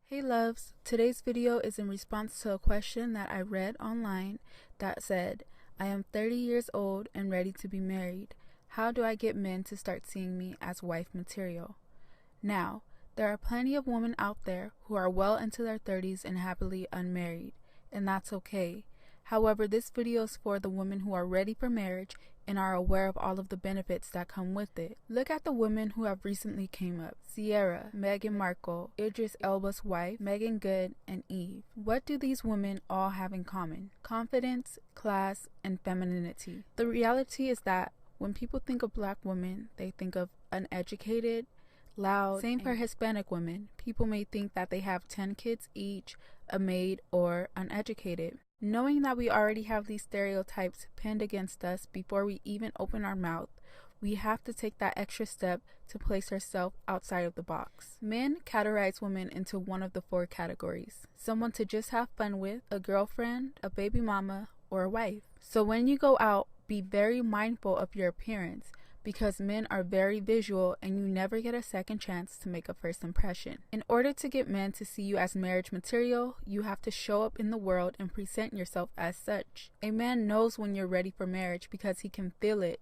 Hey loves, today's video is in response to a question that I read online that said, I am 30 years old and ready to be married. How do I get men to start seeing me as wife material? Now, there are plenty of women out there who are well into their 30s and happily unmarried, and that's okay. However, this video is for the women who are ready for marriage and are aware of all of the benefits that come with it. Look at the women who have recently came up: Sierra, Meghan Markle, Idris Elba's wife, Megan Good, and Eve. What do these women all have in common? Confidence, class, and femininity. The reality is that when people think of black women, they think of uneducated, loud. Same for Hispanic women. People may think that they have 10 kids each, a maid, or uneducated. Knowing that we already have these stereotypes pinned against us before we even open our mouth, we have to take that extra step to place ourselves outside of the box. Men categorize women into one of the 4 categories: someone to just have fun with, a girlfriend, a baby mama, or a wife. So when you go out, be very mindful of your appearance, because men are very visual and you never get a second chance to make a first impression. In order to get men to see you as marriage material, you have to show up in the world and present yourself as such. A man knows when you're ready for marriage because he can feel it.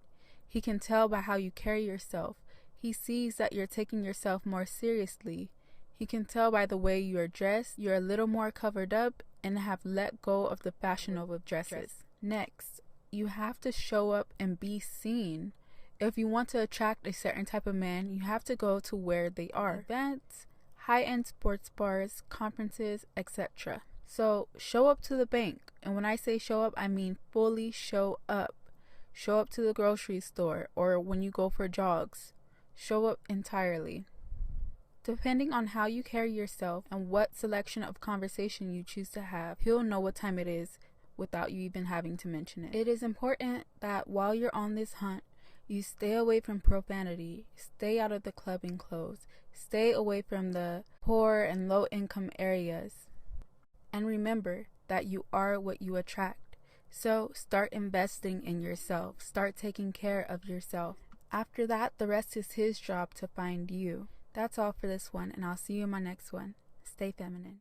He can tell by how you carry yourself. He sees that you're taking yourself more seriously. He can tell by the way you are dressed, you're a little more covered up and have let go of the fashionable dresses. Next, you have to show up and be seen. If you want to attract a certain type of man, you have to go to where they are: events, high-end sports bars, conferences, etc. So show up to the bank. And when I say show up, I mean fully show up. Show up to the grocery store or when you go for jogs. Show up entirely. Depending on how you carry yourself and what selection of conversation you choose to have, he'll know what time it is without you even having to mention it. It is important that while you're on this hunt, you stay away from profanity, stay out of the clubbing clothes, stay away from the poor and low income areas. And remember that you are what you attract. So start investing in yourself, start taking care of yourself. After that, the rest is his job to find you. That's all for this one, and I'll see you in my next one. Stay feminine.